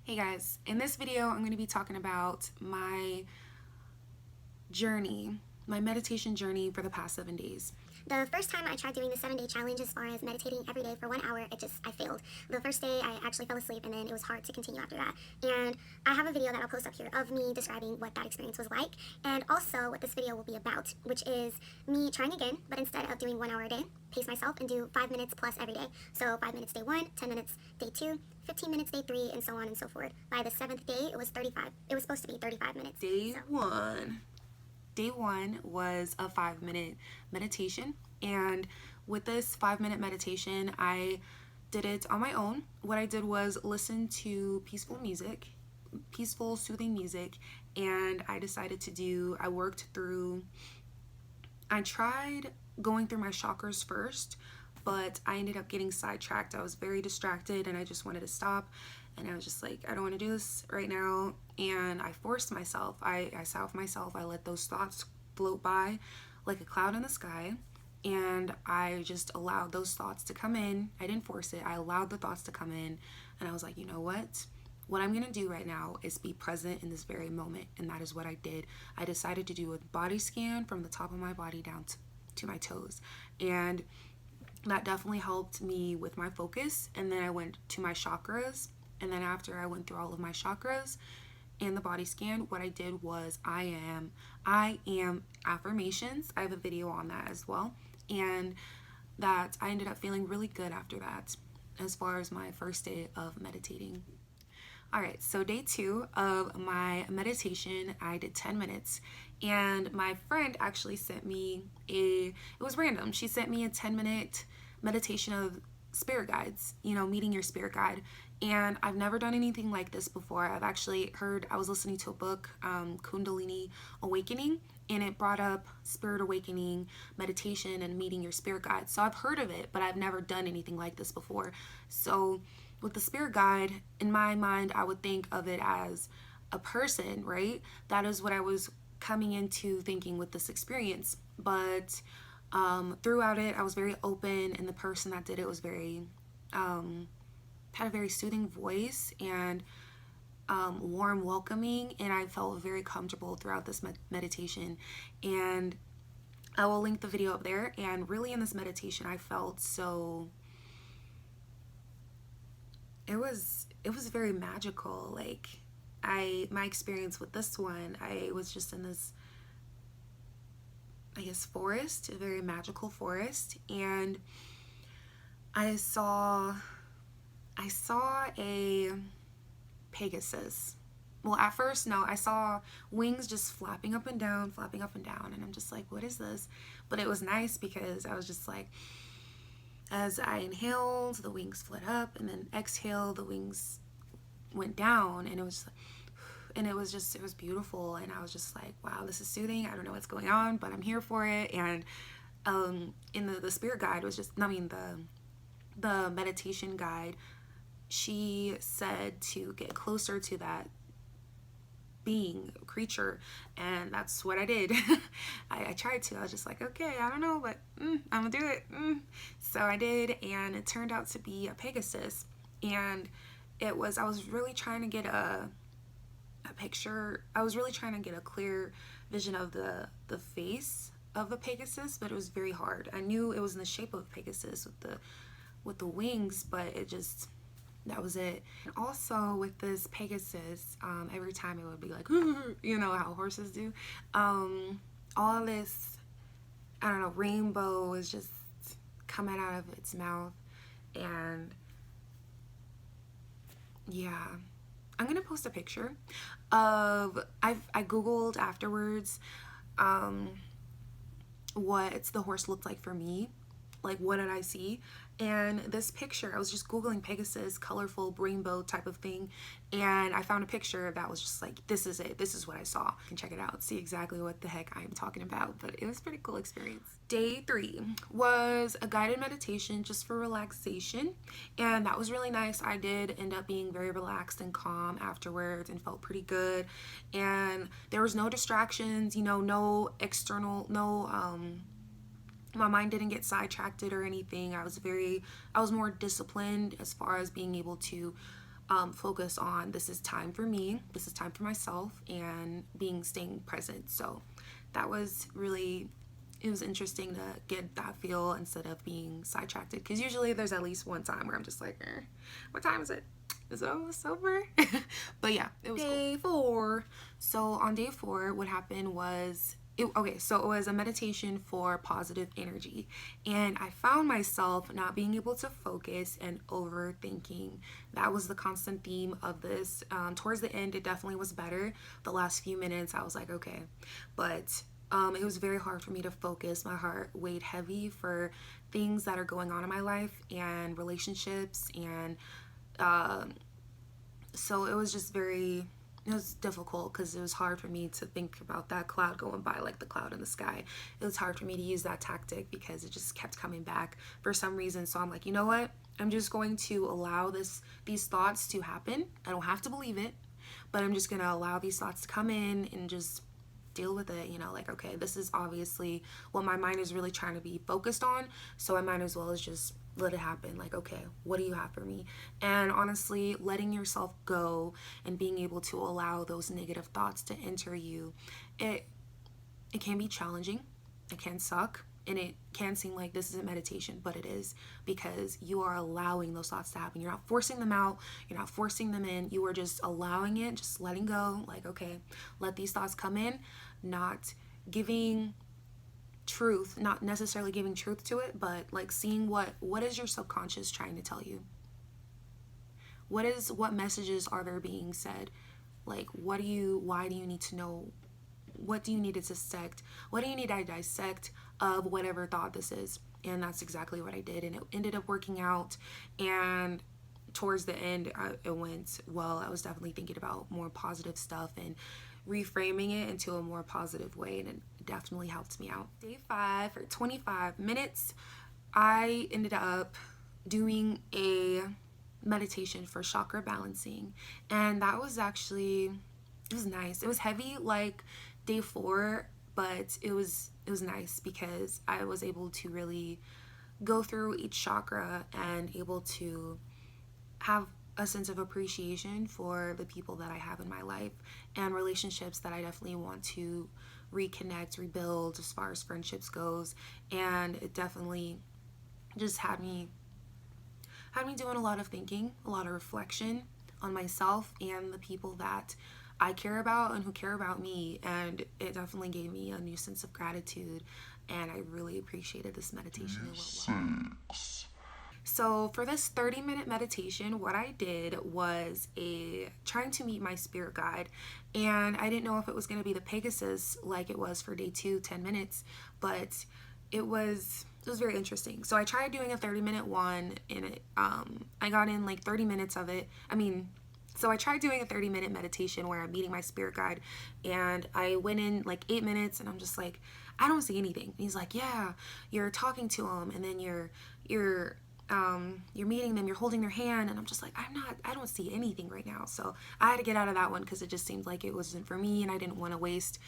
Hey guys, in this video I'm going to be talking about my journey, my meditation journey for the past 7 days. The first time I tried doing the 7-day challenge as far as meditating every day for 1 hour, I failed. The first day I actually fell asleep and then it was hard to continue after that. And I have a video that I'll post up here of me describing what that experience was like and also what this video will be about, which is me trying again, but instead of doing 1 hour a day, pace myself and do 5 minutes plus every day. So 5 minutes day 1, 10 minutes day 2, 15 minutes day 3, and so on and so forth. By the 7th day, it was supposed to be 35 minutes. Day one was a 5-minute meditation, and with this 5-minute meditation I did it on my own. What I did was listen to peaceful soothing music, and I tried going through my chakras first, but I ended up getting sidetracked. I was very distracted and I just wanted to stop, and I was just like, I don't want to do this right now. And I forced myself. I sat with myself. I let those thoughts float by like a cloud in the sky, and I just allowed those thoughts to come in. I didn't force it. I allowed the thoughts to come in, and I was like, you know what? What I'm gonna do right now is be present in this very moment, and that is what I did. I decided to do a body scan from the top of my body down to my toes, and that definitely helped me with my focus. And then I went to my chakras, and then after I went through all of my chakras and the body scan, what I did was I am affirmations. I have a video on that as well, and that I ended up feeling really good after that as far as my first day of meditating. Alright, so day 2 of my meditation, I did 10 minutes, and my friend actually sent me it was random, she sent me a 10-minute meditation of spirit guides, meeting your spirit guide. And I've never done anything like this before. I've actually heard, I was listening to a book, Kundalini Awakening, and it brought up spirit awakening, meditation, and meeting your spirit guide. So I've heard of it, but I've never done anything like this before. So with the spirit guide, in my mind, I would think of it as a person, right? That is what I was coming into thinking with this experience. But throughout it, I was very open, and the person that did it was very, had a very soothing voice and warm, welcoming, and I felt very comfortable throughout this meditation. And I will link the video up there. And really, in this meditation, I felt so, it was very magical. Like, my experience with this one, I was just in this, I guess, forest, a very magical forest, and I saw a Pegasus. Well, at first, no, I saw wings just flapping up and down, and I'm just like, what is this? But it was nice because I was just like, as I inhaled, the wings flit up, and then exhaled, the wings went down, and it was beautiful. And I was just like, wow, this is soothing. I don't know what's going on, but I'm here for it. And in the spirit guide was just, the meditation guide, she said to get closer to that creature, and that's what I did. I tried to. I was just like, okay, I don't know, but I'm gonna do it. So I did, and it turned out to be a Pegasus. And I was really trying to get a picture. I was really trying to get a clear vision of the face of the Pegasus, but it was very hard. I knew it was in the shape of a Pegasus with the wings, but that was it. And also with this Pegasus, every time it would be like, how horses do. All this, I don't know, rainbow was just coming out of its mouth. And yeah, I'm gonna post a picture of, I googled afterwards what the horse looked like for me. Like, what did I see? And this picture, I was just googling Pegasus, colorful rainbow type of thing, and I found a picture that was just like, this is it, this is what I saw. You can check it out, see exactly what the heck I'm talking about. But it was a pretty cool experience. Day 3 was a guided meditation just for relaxation, and that was really nice. I did end up being very relaxed and calm afterwards and felt pretty good. And there was no distractions, no external, my mind didn't get sidetracked or anything. I was more disciplined as far as being able to focus on this is time for me, this is time for myself, and staying present. So that was really, it was interesting to get that feel instead of being sidetracked, because usually there's at least one time where I'm just like, what time is it? Is it almost over? But yeah, it was day 4. So on day 4, what happened was, so it was a meditation for positive energy, and I found myself not being able to focus and overthinking. That was the constant theme of this. Towards the end, it definitely was better. The last few minutes, I was like, okay, but it was very hard for me to focus. My heart weighed heavy for things that are going on in my life and relationships, and so it was just very, it was difficult because it was hard for me to think about that cloud going by, like the cloud in the sky. It was hard for me to use that tactic because it just kept coming back for some reason. So I'm like, you know what? I'm just going to allow these thoughts to happen. I don't have to believe it, but I'm just going to allow these thoughts to come in and just deal with it, like, okay, this is obviously what my mind is really trying to be focused on, so I might as well as just let it happen. Like, okay, what do you have for me? And honestly, letting yourself go and being able to allow those negative thoughts to enter you, it can be challenging, it can suck, and it can seem like this isn't meditation, but it is, because you are allowing those thoughts to happen. You're not forcing them out, you're not forcing them in, you are just allowing it, just letting go. Like, okay, let these thoughts come in, not giving truth, not necessarily giving truth to it, but like seeing what is your subconscious trying to tell you. What messages are there being said? Like, why do you need to know? What do you need to dissect? What do you need to dissect of whatever thought this is? And that's exactly what I did, and it ended up working out. And towards the end, it went well. I was definitely thinking about more positive stuff and reframing it into a more positive way, and it definitely helped me out. Day 5, for 25 minutes, I ended up doing a meditation for chakra balancing, and that was actually, it was nice. It was heavy like day 4, but it was nice because I was able to really go through each chakra and able to have a sense of appreciation for the people that I have in my life and relationships that I definitely want to reconnect, rebuild as far as friendships goes. And it definitely just had me doing a lot of thinking, a lot of reflection on myself and the people that I care about and who care about me. And it definitely gave me a new sense of gratitude, and I really appreciated this meditation. It went well. So for this 30-minute meditation, what I did was trying to meet my spirit guide, and I didn't know if it was going to be the Pegasus like it was for day 2, 10 minutes, but it was very interesting. So I tried doing a 30-minute one, and I got in like 30 minutes of it. So I tried doing a 30-minute meditation where I'm meeting my spirit guide, and I went in like 8 minutes, and I'm just like, I don't see anything. And he's like, yeah, you're talking to him, and then you're meeting them, you're holding their hand, and I'm just like, I don't see anything right now. So I had to get out of that one because it just seemed like it wasn't for me, and I didn't want to waste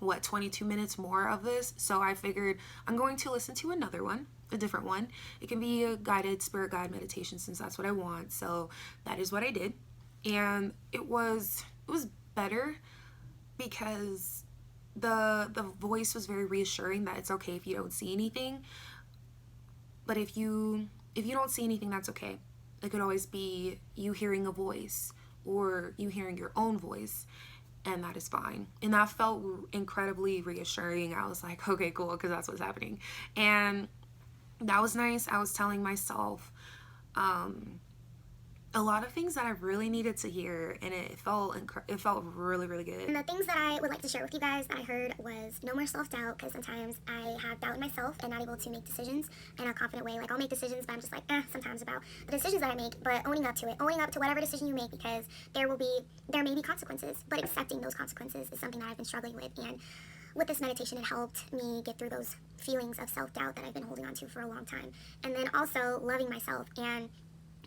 22 minutes more of this. So I figured I'm going to listen to another one, a different one. It can be a guided spirit guide meditation since that's what I want. So that is what I did, and it was better because the voice was very reassuring that it's okay if you don't see anything. But if you don't see anything, that's okay. It could always be you hearing a voice or you hearing your own voice, and that is fine. And that felt incredibly reassuring. I was like, okay, cool, because that's what's happening. And that was nice. I was telling myself a lot of things that I really needed to hear, and it felt really, really good. And the things that I would like to share with you guys that I heard was no more self-doubt, because sometimes I have doubt in myself and not able to make decisions in a confident way. Like, I'll make decisions, but I'm just like, sometimes about the decisions that I make, but owning up to whatever decision you make, because there may be consequences, but accepting those consequences is something that I've been struggling with. And with this meditation, it helped me get through those feelings of self-doubt that I've been holding on to for a long time. And then also loving myself and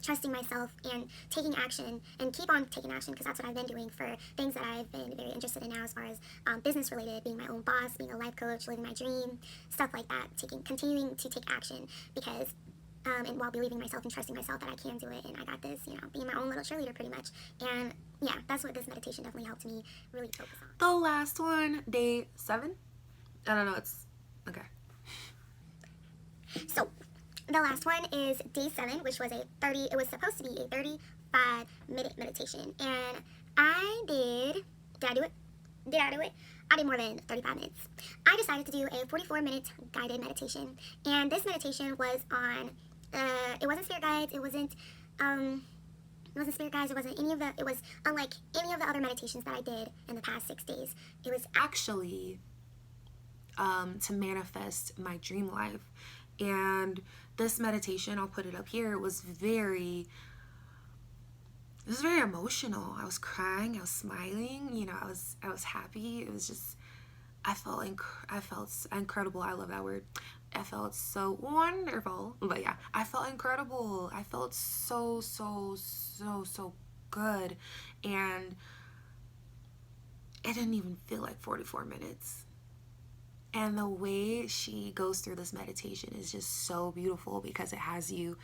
trusting myself and taking action, and keep on taking action, because that's what I've been doing for things that I've been very interested in now, as far as business related, being my own boss, being a life coach, living my dream, stuff like that. Continuing to take action, because and while believing myself and trusting myself that I can do it and I got this, you know, being my own little cheerleader pretty much. And yeah, that's what this meditation definitely helped me really focus on. The last one, day 7. I don't know. It's okay. So the last one is day 7, which was it was supposed to be a 35-minute meditation. And did I do it? I did more than 35 minutes. I decided to do a 44-minute guided meditation. And this meditation was on, it wasn't spirit guides, it wasn't spirit guides, it was unlike any of the other meditations that I did in the past 6 days. It was actually to manifest my dream life. And this meditation, I'll put it up here, was very emotional. I was crying, I was smiling, you know, I was happy. It was just, I felt incredible. I love that word. I felt so wonderful. But yeah, I felt incredible. I felt so good. And it didn't even feel like 44 minutes. And the way she goes through this meditation is just so beautiful, because it has you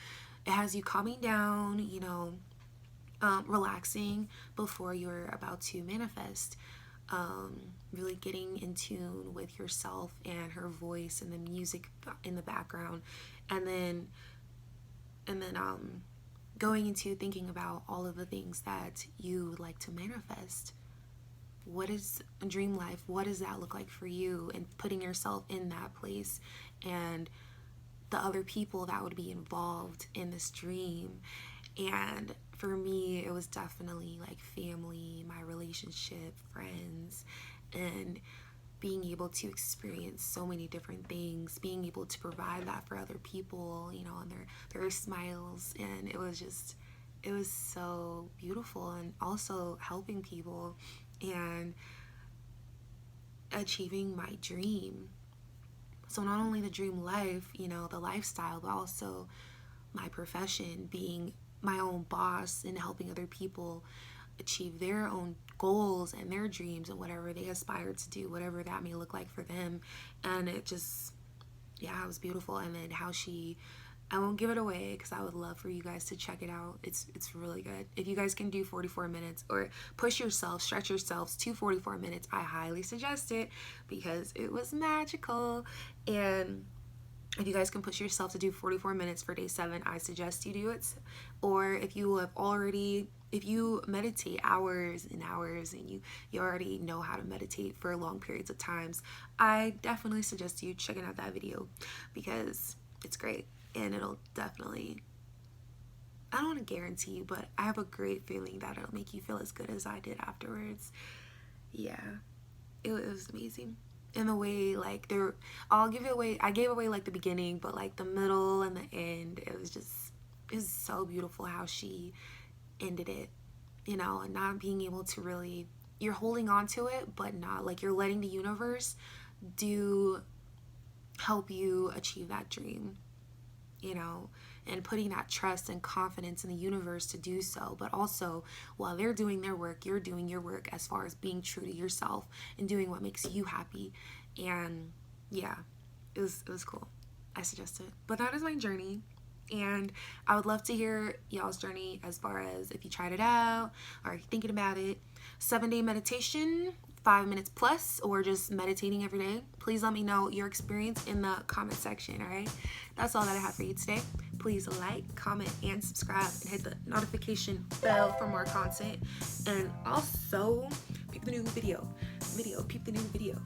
calming down, you know, relaxing before you're about to manifest, really getting in tune with yourself and her voice and the music in the background, and then going into thinking about all of the things that you would like to manifest. What is a dream life? What does that look like for you? And putting yourself in that place, and the other people that would be involved in this dream. And for me, it was definitely like family, my relationship, friends, and being able to experience so many different things, being able to provide that for other people, you know, and their smiles. And it was so beautiful, and also helping people and achieving my dream. So not only the dream life, you know, the lifestyle, but also my profession, being my own boss and helping other people achieve their own goals and their dreams and whatever they aspire to do, whatever that may look like for them. And it just, yeah, it was beautiful. And then how I won't give it away because I would love for you guys to check it out. It's really good. If you guys can do 44 minutes or push yourself, stretch yourselves to 44 minutes, I highly suggest it because it was magical. And if you guys can push yourself to do 44 minutes for day 7, I suggest you do it. Or if you meditate hours and hours and you already know how to meditate for long periods of times, I definitely suggest you checking out that video because it's great. And it'll definitely, I don't want to guarantee, but I have a great feeling that it'll make you feel as good as I did afterwards. Yeah, it was amazing. And the way, like, I gave away like the beginning, but like the middle and the end, it was so beautiful how she ended it, you know, and not being able to really, you're holding on to it, but not, like, you're letting the universe help you achieve that dream, you know, and putting that trust and confidence in the universe to do so. But also, while they're doing their work, you're doing your work as far as being true to yourself and doing what makes you happy. And yeah, it was cool. I suggest it. But that is my journey. And I would love to hear y'all's journey as far as if you tried it out or you're thinking about it. 7-day meditation, 5 minutes plus, or just meditating every day. Please let me know your experience in the comment section, all right? That's all that I have for you today. Please like, comment, and subscribe, and hit the notification bell for more content. And also, peep the new video. Peep the new video.